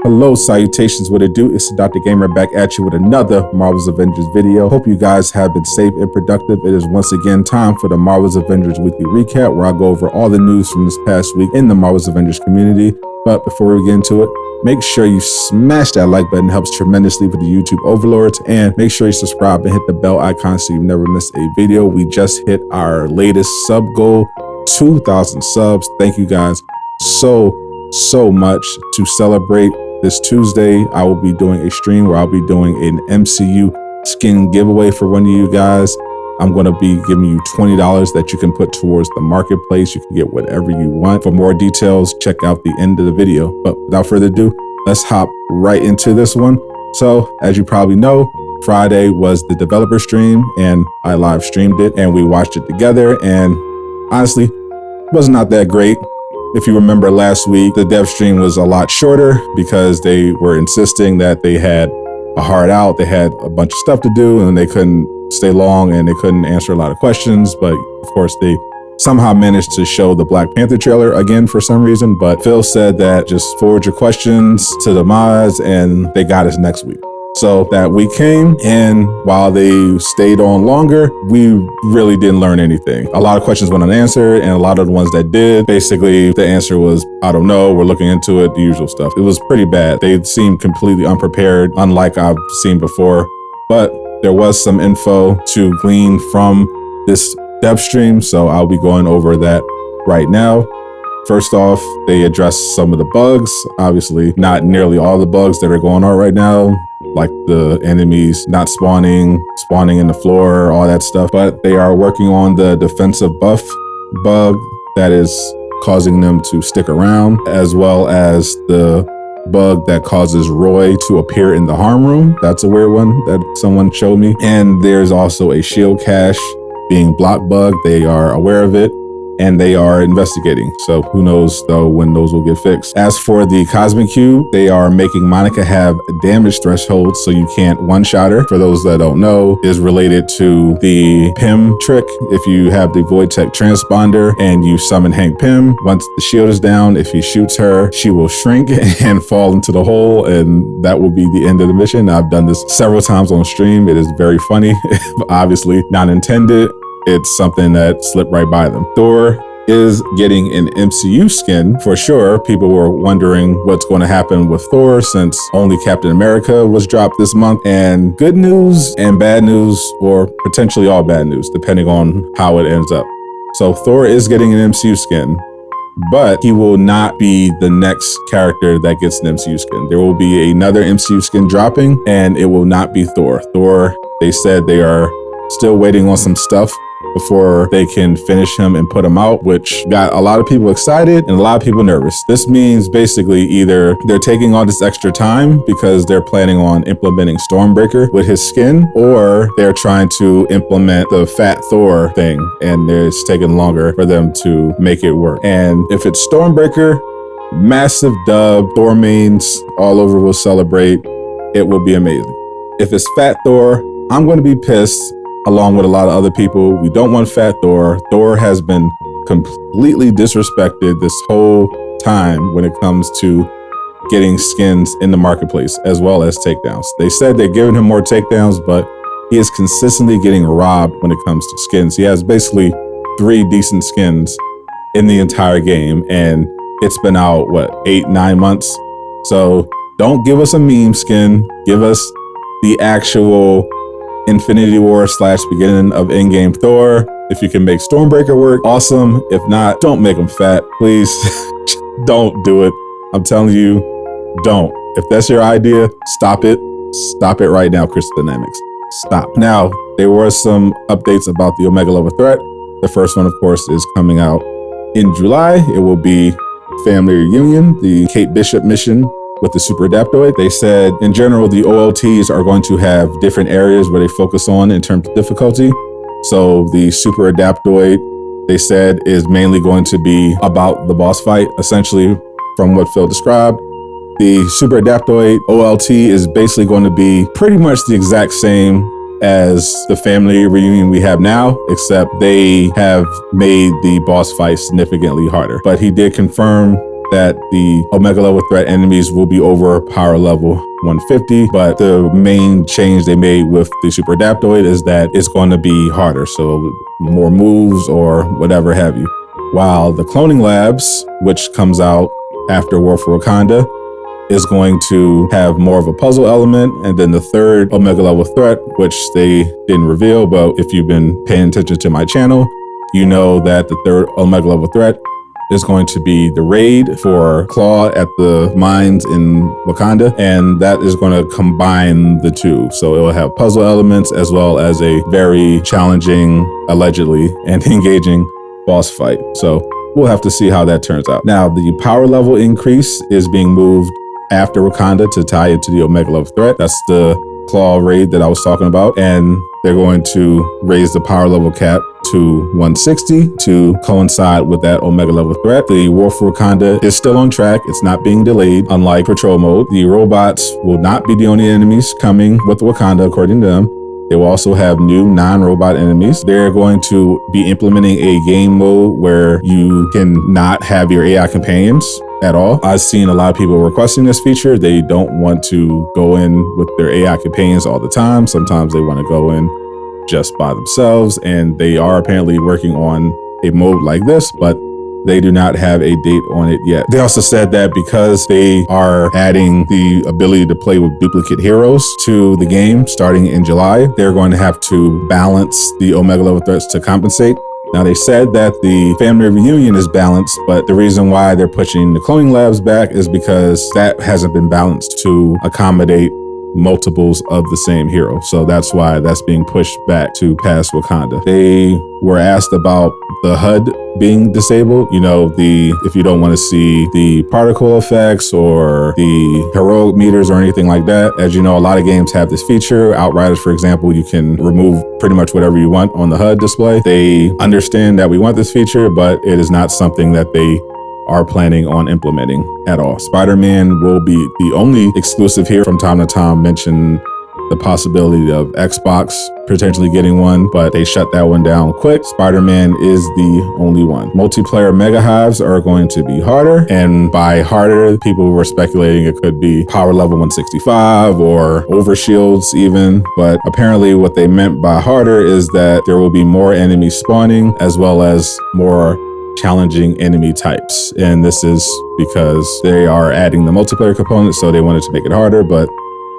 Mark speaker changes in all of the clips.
Speaker 1: Hello, salutations, what it do? It's Dr. Gamer back at you with another Marvel's Avengers video. Hope you guys have been safe and productive. It is once again time for the Marvel's Avengers weekly recap, where I go over all the news from this past week in the Marvel's Avengers community. But before we get into it, make sure you smash that like button. It helps tremendously with the YouTube overlords. And make sure you subscribe and hit the bell icon so you never miss a video. We just hit our latest sub goal, 2,000 subs. Thank you guys so much. To celebrate this Tuesday, I will be doing a stream where I'll be doing an MCU skin giveaway for one of you guys. I'm going to be giving you $20 that you can put towards the marketplace. You can get whatever you want. For more details, check out the end of the video. But without further ado, let's hop right into this one. So as you probably know, Friday was the developer stream and I live streamed it and we watched it together, and honestly, it was not that great. If you remember last week, the dev stream was a lot shorter because they were insisting that they had a hard out. They had a bunch of stuff to do and they couldn't stay long and they couldn't answer a lot of questions. But of course, they somehow managed to show the Black Panther trailer again for some reason. But Phil said that just forward your questions to the mods and they got us next week. So that week came, and while they stayed on longer, we really didn't learn anything. A lot of questions went unanswered, and a lot of the ones that did, basically the answer was, I don't know, we're looking into it, the usual stuff. It was pretty bad. They seemed completely unprepared, unlike I've seen before. But there was some info to glean from this dev stream, so I'll be going over that right now. First off, they addressed some of the bugs. Obviously, not nearly all the bugs that are going on right now, like the enemies not spawning in the floor, all that stuff. But they are working on the defensive buff bug that is causing them to stick around, as well as the bug that causes Roy to appear in the harm room. That's a weird one that someone showed me. And there's also a shield cache being block bug. They are aware of it and they are investigating. So who knows though when those will get fixed. As for the Cosmic Cube, they are making Monica have damage thresholds so you can't one-shot her. For those that don't know, is related to the Pym trick. If you have the Void Tech transponder and you summon Hank Pym, once the shield is down, if he shoots her, she will shrink and fall into the hole, and that will be the end of the mission. I've done this several times on stream. It is very funny, obviously not intended. It's something that slipped right by them. Thor is getting an MCU skin for sure. People were wondering what's going to happen with Thor since only Captain America was dropped this month. And good news and bad news, or potentially all bad news, depending on how it ends up. So Thor is getting an MCU skin, but he will not be the next character that gets an MCU skin. There will be another MCU skin dropping, and it will not be Thor. Thor, they said they are still waiting on some stuff before they can finish him and put him out, which got a lot of people excited and a lot of people nervous. This means basically either they're taking all this extra time because they're planning on implementing Stormbreaker with his skin, or they're trying to implement the Fat Thor thing and it's taking longer for them to make it work. And if it's Stormbreaker, massive dub, Thor mains all over will celebrate. It will be amazing. If it's Fat Thor, I'm going to be pissed, along with a lot of other people. We don't want Fat Thor. Thor has been completely disrespected this whole time when it comes to getting skins in the marketplace, as well as takedowns. They said they're giving him more takedowns, but he is consistently getting robbed when it comes to skins. He has basically 3 decent skins in the entire game, and it's been out, what, 8-9 months? So don't give us a meme skin. Give us the actual Infinity War / beginning of in-game Thor. If you can make Stormbreaker work, awesome. If not, don't make him fat, please. Don't do it. I'm telling you, don't. If that's your idea, stop it. Stop it right now, Crystal Dynamics. Stop. Now, there were some updates about the Omega level threat. The first one, of course, is coming out in July. It will be Family Reunion, the Kate Bishop mission with the Super Adaptoid. They said in general, the OLTs are going to have different areas where they focus on in terms of difficulty. So the Super Adaptoid, they said, is mainly going to be about the boss fight, essentially, from what Phil described. The Super Adaptoid OLT is basically going to be pretty much the exact same as the Family Reunion we have now, except they have made the boss fight significantly harder. But he did confirm that the Omega level threat enemies will be over power level 150, but the main change they made with the Super Adaptoid is that it's going to be harder, so more moves or whatever have you. While the Cloning Labs, which comes out after War for Wakanda, is going to have more of a puzzle element, and then the third Omega level threat, which they didn't reveal, but if you've been paying attention to my channel, you know that the third Omega level threat is going to be the raid for Claw at the mines in Wakanda, and that is going to combine the two. So it will have puzzle elements as well as a very challenging, allegedly, and engaging boss fight. So we'll have to see how that turns out. Now, the power level increase is being moved after Wakanda to tie it to the Omega level threat. That's the Claw raid that I was talking about, and they're going to raise the power level cap to 160 to coincide with that Omega level threat. The War for Wakanda is still on track. It's not being delayed, unlike Patrol Mode. The robots will not be the only enemies coming with Wakanda, according to them. They will also have new non-robot enemies. They're going to be implementing a game mode where you can not have your AI companions at all. I've seen a lot of people requesting this feature. They don't want to go in with their AI companions all the time. Sometimes they want to go in just by themselves, and they are apparently working on a mode like this, but they do not have a date on it yet. They also said that because they are adding the ability to play with duplicate heroes to the game starting in July, they're going to have to balance the Omega level threats to compensate. Now, they said that the family reunion is balanced, but the reason why they're pushing the Cloning Labs back is because that hasn't been balanced to accommodate multiples of the same hero. So that's why that's being pushed back to past Wakanda. They were asked about the HUD being disabled. You know, if you don't want to see the particle effects or the heroic meters or anything like that. As you know, a lot of games have this feature. Outriders, for example, you can remove pretty much whatever you want on the HUD display. They understand that we want this feature, but it is not something that they are planning on implementing at all. Spider-Man will be the only exclusive here. From time to time mention the possibility of Xbox potentially getting one, but they shut that one down quick. Spider-Man is the only one. Multiplayer mega hives are going to be harder, and by harder, people were speculating it could be power level 165 or overshields even, but apparently what they meant by harder is that there will be more enemies spawning as well as more challenging enemy types, and this is because they are adding the multiplayer component, so they wanted to make it harder, but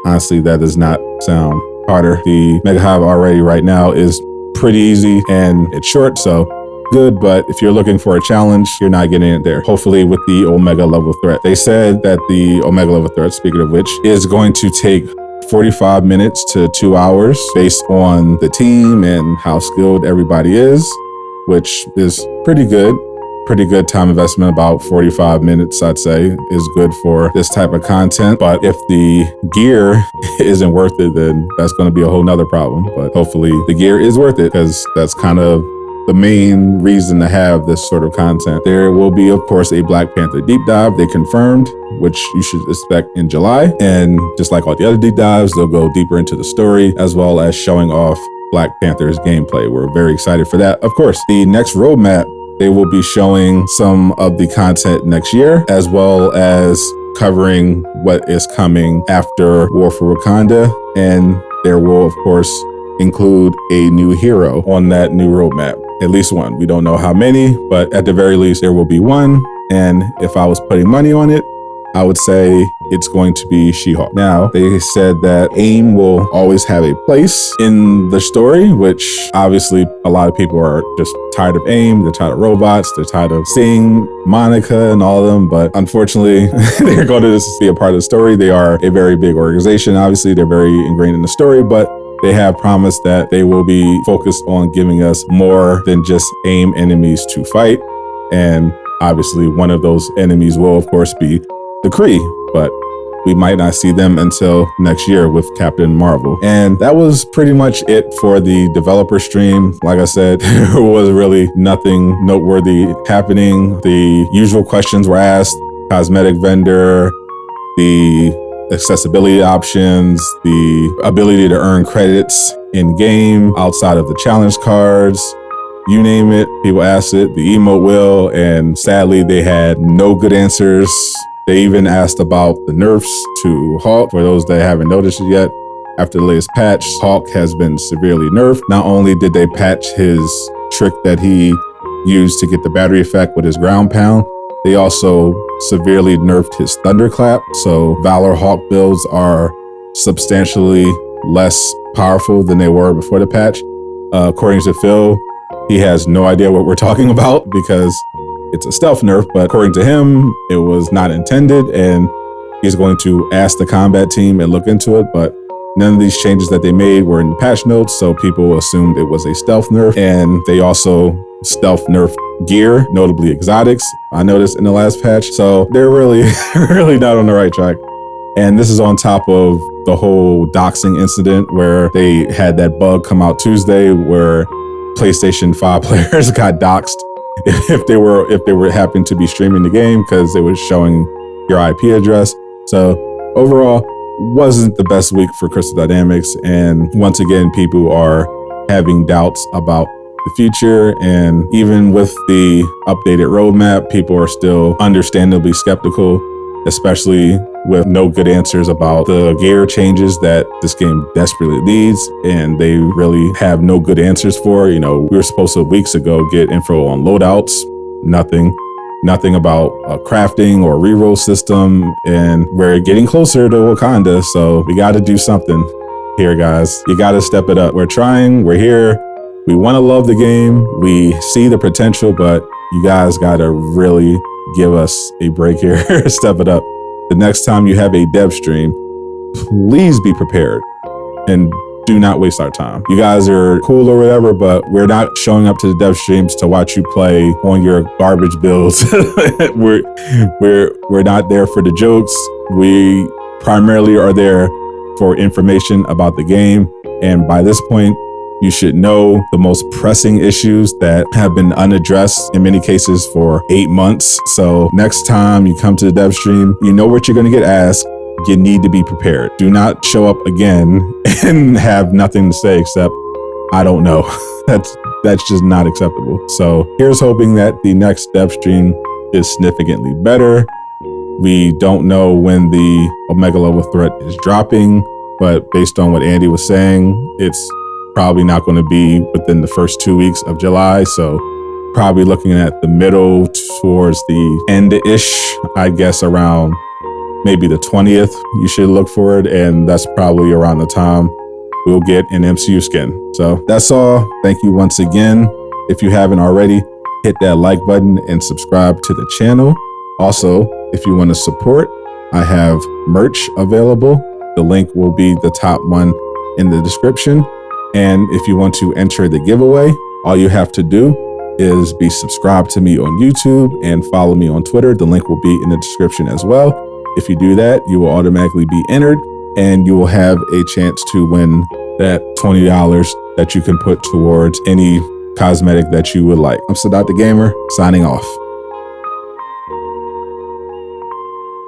Speaker 1: honestly that does not sound harder. The Mega Hive already right now is pretty easy and it's short, so good, but if you're looking for a challenge, you're not getting it there. Hopefully with the Omega level threat. They said that the Omega level threat, speaking of which, is going to take 45 minutes to 2 hours based on the team and how skilled everybody is, which is pretty good time investment. About 45 minutes, I'd say, is good for this type of content. But if the gear isn't worth it, then that's going to be a whole nother problem. But hopefully the gear is worth it, because that's kind of the main reason to have this sort of content. There will be, of course, a Black Panther deep dive. They confirmed, which you should expect in July. And just like all the other deep dives, they'll go deeper into the story as well as showing off Black Panther's gameplay. We're very excited for that. Of course, the next roadmap, they will be showing some of the content next year, as well as covering what is coming after War for Wakanda. And there will, of course, include a new hero on that new roadmap. At least one. We don't know how many, but at the very least, there will be one. And if I was putting money on it, I would say it's going to be She-Hulk. Now, they said that AIM will always have a place in the story, which obviously a lot of people are just tired of AIM. They're tired of robots. They're tired of seeing Monica and all of them. But unfortunately, they're going to be a part of the story. They are a very big organization. Obviously, they're very ingrained in the story, but they have promised that they will be focused on giving us more than just AIM enemies to fight. And obviously, one of those enemies will, of course, be the Kree, but we might not see them until next year with Captain Marvel. And that was pretty much it for the developer stream. Like I said, there was really nothing noteworthy happening. The usual questions were asked: cosmetic vendor, the accessibility options, the ability to earn credits in game outside of the challenge cards, You name it, people asked it, the emote will, and sadly they had no good answers. They even asked about the nerfs to Hulk. For those that haven't noticed it yet, after the latest patch, Hulk has been severely nerfed. Not only did they patch his trick that he used to get the battery effect with his ground pound, they also severely nerfed his thunderclap. So Valor Hulk builds are substantially less powerful than they were before the patch. According to Phil, he has no idea what we're talking about because it's a stealth nerf, but according to him, it was not intended, and he's going to ask the combat team and look into it, but none of these changes that they made were in the patch notes, so people assumed it was a stealth nerf. And they also stealth nerfed gear, notably exotics, I noticed in the last patch. So they're really, really not on the right track. And this is on top of the whole doxing incident where they had that bug come out Tuesday where PlayStation 5 players got doxed if they were happened to be streaming the game because it was showing your IP address. So overall, wasn't the best week for Crystal Dynamics, and once again people are having doubts about the future. And even with the updated roadmap, people are still understandably skeptical, especially with no good answers about the gear changes that this game desperately needs, and they really have no good answers for. You know, we were supposed to weeks ago get info on loadouts, nothing about a crafting or reroll system, and we're getting closer to Wakanda, so we got to do something here, guys. You got to step it up. We're trying, we're here, we want to love the game, we see the potential, but you guys got to really give us a break here. Step it up. The next time you have a dev stream, please be prepared and do not waste our time. You guys are cool or whatever, but we're not showing up to the dev streams to watch you play on your garbage builds. we're not there for the jokes. We primarily are there for information about the game. And by this point, you should know the most pressing issues that have been unaddressed in many cases for 8 months. So next time you come to the dev stream, you know what you're going to get asked. You need to be prepared. Do not show up again and have nothing to say except, I don't know. That's just not acceptable. So here's hoping that the next dev stream is significantly better. We don't know when the Omega level threat is dropping, but based on what Andy was saying, it's probably not going to be within the first 2 weeks of July. So probably looking at the middle towards the end-ish, I guess around maybe the 20th, you should look for it. And that's probably around the time we'll get an MCU skin. So that's all. Thank you once again. If you haven't already, hit that like button and subscribe to the channel. Also, if you want to support, I have merch available. The link will be the top one in the description. And if you want to enter the giveaway, all you have to do is be subscribed to me on YouTube and follow me on Twitter. The link will be in the description as well. If you do that, you will automatically be entered and you will have a chance to win that $20 that you can put towards any cosmetic that you would like. I'm Sadat the Gamer, signing off.